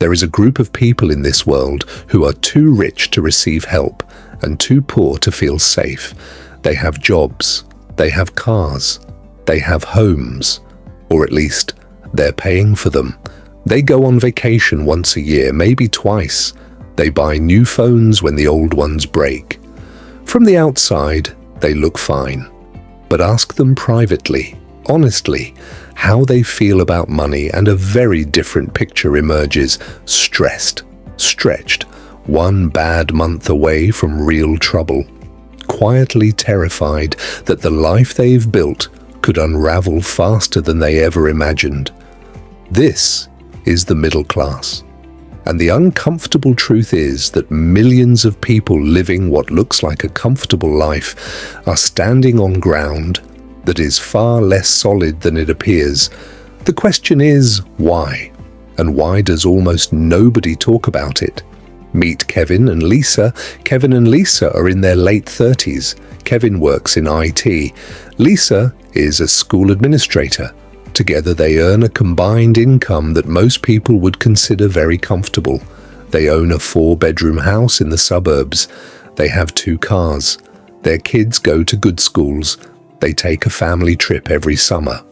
There is a group of people in this world who are too rich to receive help and too poor to feel safe. They have jobs, they have cars, they have homes, or at least they're paying for them. They go on vacation once a year, maybe twice. They buy new phones when the old ones break. From the outside, they look fine. But ask them privately, honestly, how they feel about money, and a very different picture emerges. Stressed, stretched, one bad month away from real trouble. Quietly terrified that the life they've built could unravel faster than they ever imagined. This is the middle class. And the uncomfortable truth is that millions of people living what looks like a comfortable life are standing on ground that is far less solid than it appears. The question is, why? And why does almost nobody talk about it? Meet Kevin and Lisa. Kevin and Lisa are in their late 30s. Kevin works in IT. Lisa is a school administrator. Together they earn a combined income that most people would consider very comfortable. They own a 4-bedroom house in the suburbs. They have 2 cars. Their kids go to good schools. They take a family trip every summer.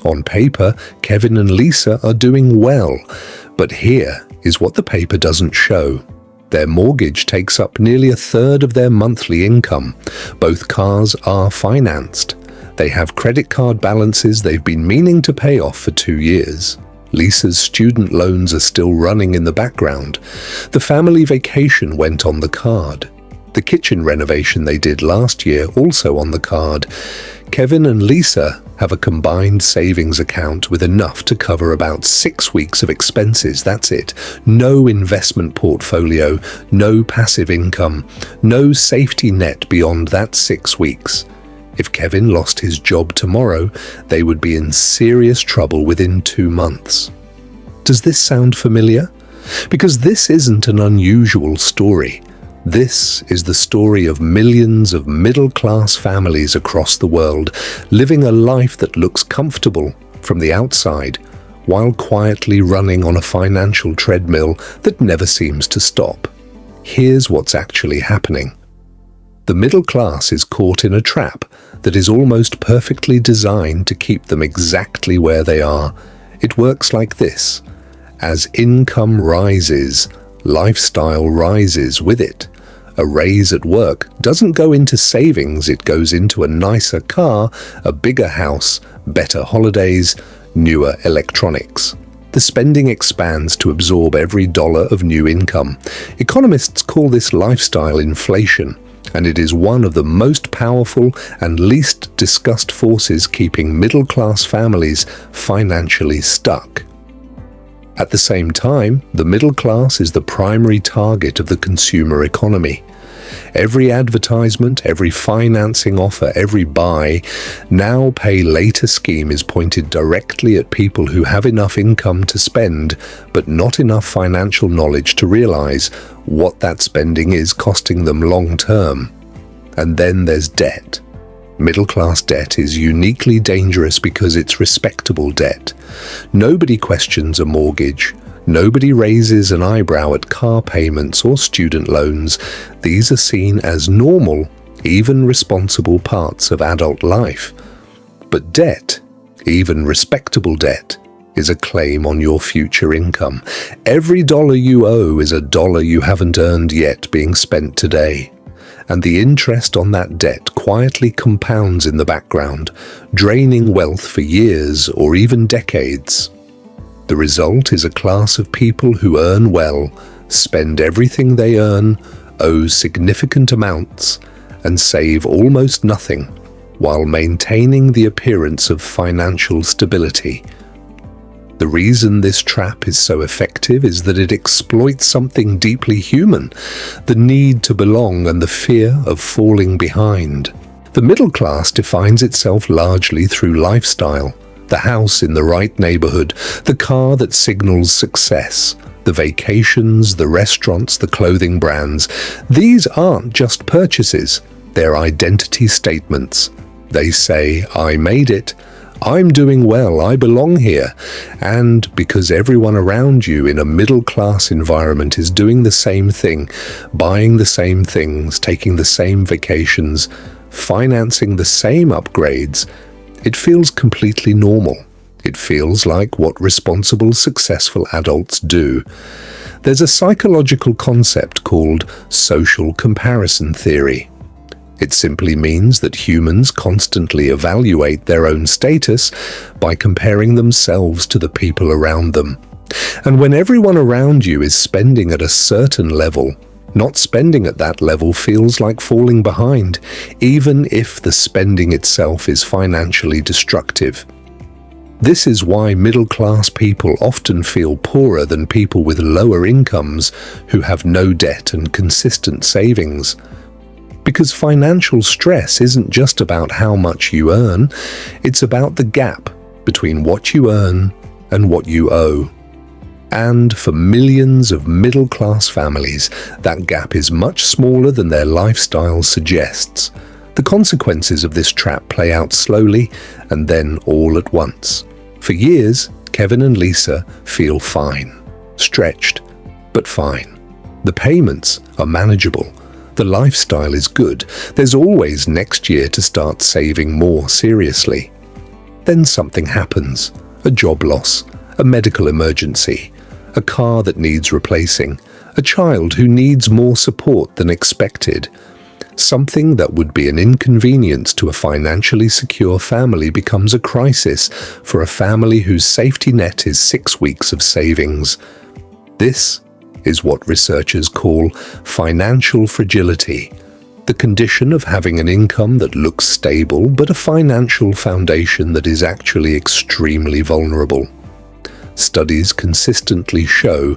On paper, Kevin and Lisa are doing well. But here is what the paper doesn't show. Their mortgage takes up nearly 1/3 of their monthly income. Both cars are financed. They have credit card balances they've been meaning to pay off for 2 years. Lisa's student loans are still running in the background. The family vacation went on the card. The kitchen renovation they did last year also on the card. Kevin and Lisa have a combined savings account with enough to cover about 6 weeks of expenses. That's it. No investment portfolio, no passive income, no safety net beyond that 6 weeks. If Kevin lost his job tomorrow, they would be in serious trouble within 2 months. Does this sound familiar? Because this isn't an unusual story. This is the story of millions of middle-class families across the world, living a life that looks comfortable from the outside, while quietly running on a financial treadmill that never seems to stop. Here's what's actually happening. The middle class is caught in a trap that is almost perfectly designed to keep them exactly where they are. It works like this. As income rises, lifestyle rises with it. A raise at work doesn't go into savings, it goes into a nicer car, a bigger house, better holidays, newer electronics. The spending expands to absorb every dollar of new income. Economists call this lifestyle inflation, and it is one of the most powerful and least discussed forces keeping middle-class families financially stuck. At the same time, the middle class is the primary target of the consumer economy. Every advertisement, every financing offer, every buy, now pay later scheme is pointed directly at people who have enough income to spend, but not enough financial knowledge to realize what that spending is costing them long term. And then there's debt. Middle-class debt is uniquely dangerous because it's respectable debt. Nobody questions a mortgage. Nobody raises an eyebrow at car payments or student loans. These are seen as normal, even responsible parts of adult life. But debt, even respectable debt, is a claim on your future income. Every dollar you owe is a dollar you haven't earned yet being spent today. And the interest on that debt quietly compounds in the background, draining wealth for years or even decades. The result is a class of people who earn well, spend everything they earn, owe significant amounts, and save almost nothing, while maintaining the appearance of financial stability. The reason this trap is so effective is that it exploits something deeply human, the need to belong and the fear of falling behind. The middle class defines itself largely through lifestyle. The house in the right neighborhood, the car that signals success, the vacations, the restaurants, the clothing brands. These aren't just purchases, they're identity statements. They say, I made it, I'm doing well, I belong here. And because everyone around you in a middle-class environment is doing the same thing, buying the same things, taking the same vacations, financing the same upgrades, it feels completely normal. It feels like what responsible, successful adults do. There's a psychological concept called social comparison theory. It simply means that humans constantly evaluate their own status by comparing themselves to the people around them. And when everyone around you is spending at a certain level, not spending at that level feels like falling behind, even if the spending itself is financially destructive. This is why middle-class people often feel poorer than people with lower incomes who have no debt and consistent savings. Because financial stress isn't just about how much you earn, it's about the gap between what you earn and what you owe. And for millions of middle-class families, that gap is much smaller than their lifestyle suggests. The consequences of this trap play out slowly and then all at once. For years, Kevin and Lisa feel fine, stretched, but fine. The payments are manageable. The lifestyle is good. There's always next year to start saving more seriously. Then something happens. A job loss, a medical emergency, a car that needs replacing, a child who needs more support than expected. Something that would be an inconvenience to a financially secure family becomes a crisis for a family whose safety net is 6 weeks of savings. This is what researchers call financial fragility, the condition of having an income that looks stable but a financial foundation that is actually extremely vulnerable. Studies consistently show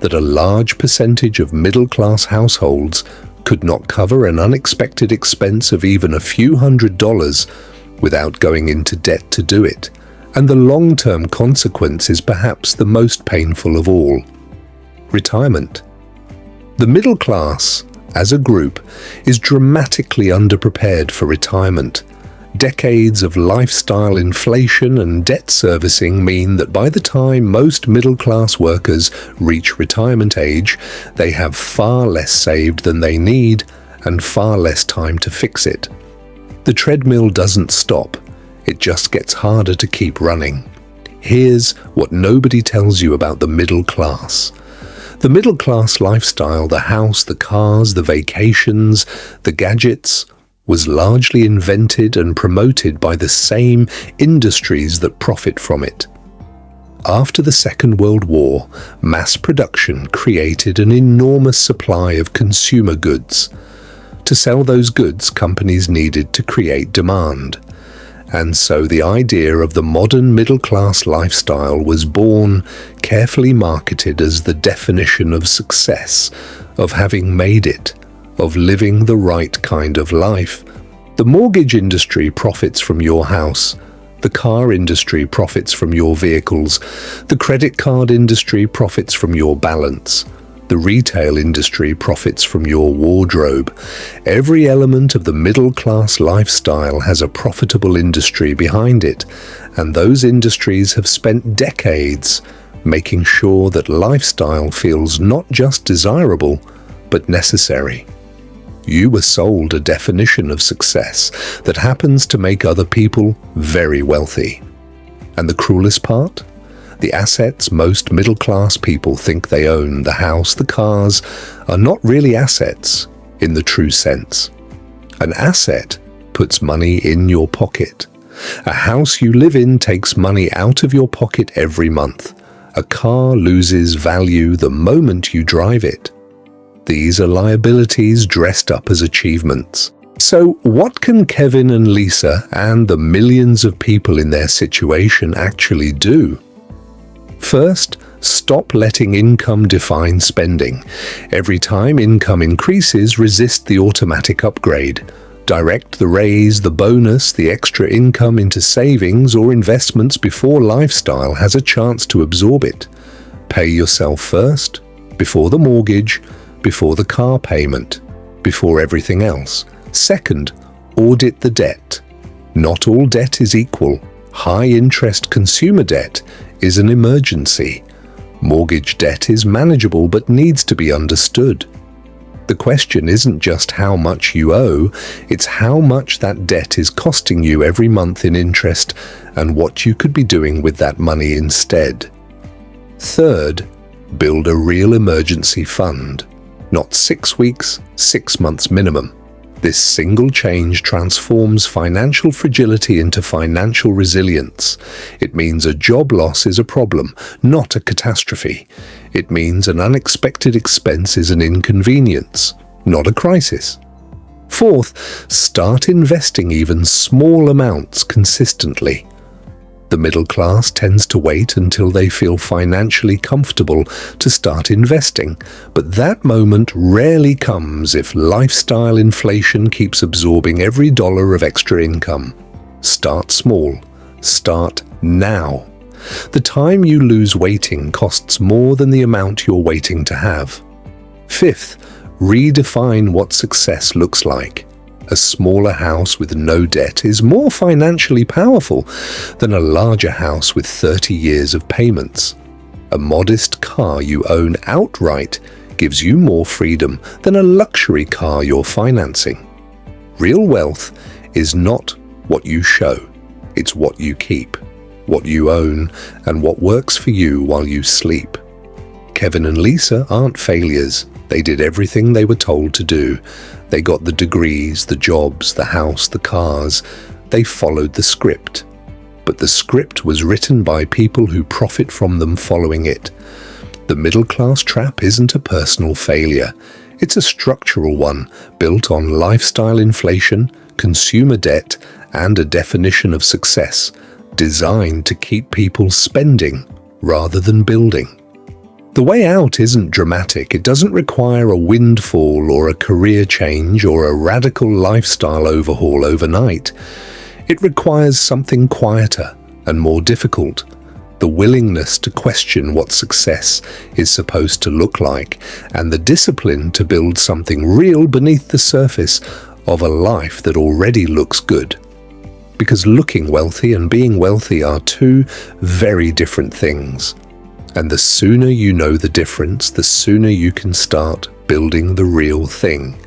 that a large percentage of middle-class households could not cover an unexpected expense of even a few $100s without going into debt to do it, and the long-term consequence is perhaps the most painful of all. Retirement. The middle class, as a group, is dramatically underprepared for retirement. Decades of lifestyle inflation and debt servicing mean that by the time most middle-class workers reach retirement age, they have far less saved than they need and far less time to fix it. The treadmill doesn't stop, it just gets harder to keep running. Here's what nobody tells you about the middle class. The middle-class lifestyle, the house, the cars, the vacations, the gadgets, was largely invented and promoted by the same industries that profit from it. After the Second World War, mass production created an enormous supply of consumer goods. To sell those goods, companies needed to create demand. And so the idea of the modern middle-class lifestyle was born, carefully marketed as the definition of success, of having made it, of living the right kind of life. The mortgage industry profits from your house. The car industry profits from your vehicles. The credit card industry profits from your balance. The retail industry profits from your wardrobe. Every element of the middle-class lifestyle has a profitable industry behind it, and those industries have spent decades making sure that lifestyle feels not just desirable, but necessary. You were sold a definition of success that happens to make other people very wealthy. And the cruelest part? The assets most middle-class people think they own, the house, the cars, are not really assets in the true sense. An asset puts money in your pocket. A house you live in takes money out of your pocket every month. A car loses value the moment you drive it. These are liabilities dressed up as achievements. So what can Kevin and Lisa and the millions of people in their situation actually do? First, stop letting income define spending. Every time income increases, resist the automatic upgrade. Direct the raise, the bonus, the extra income into savings or investments before lifestyle has a chance to absorb it. Pay yourself first, before the mortgage, before the car payment, before everything else. Second, audit the debt. Not all debt is equal. High-interest consumer debt is an emergency. Mortgage debt is manageable but needs to be understood. The question isn't just how much you owe, it's how much that debt is costing you every month in interest and what you could be doing with that money instead. Third, build a real emergency fund. Not 6 weeks, 6 months minimum. This single change transforms financial fragility into financial resilience. It means a job loss is a problem, not a catastrophe. It means an unexpected expense is an inconvenience, not a crisis. Fourth, start investing even small amounts consistently. The middle class tends to wait until they feel financially comfortable to start investing, but that moment rarely comes if lifestyle inflation keeps absorbing every dollar of extra income. Start small. Start now. The time you lose waiting costs more than the amount you're waiting to have. Fifth, redefine what success looks like. A smaller house with no debt is more financially powerful than a larger house with 30 years of payments. A modest car you own outright gives you more freedom than a luxury car you're financing. Real wealth is not what you show, it's what you keep, what you own, and what works for you while you sleep. Kevin and Lisa aren't failures. They did everything they were told to do. They got the degrees, the jobs, the house, the cars. They followed the script. But the script was written by people who profit from them following it. The middle-class trap isn't a personal failure. It's a structural one, built on lifestyle inflation, consumer debt, and a definition of success, designed to keep people spending rather than building. The way out isn't dramatic. It doesn't require a windfall or a career change or a radical lifestyle overhaul overnight. It requires something quieter and more difficult. The willingness to question what success is supposed to look like, and the discipline to build something real beneath the surface of a life that already looks good. Because looking wealthy and being wealthy are two very different things. And the sooner you know the difference, the sooner you can start building the real thing.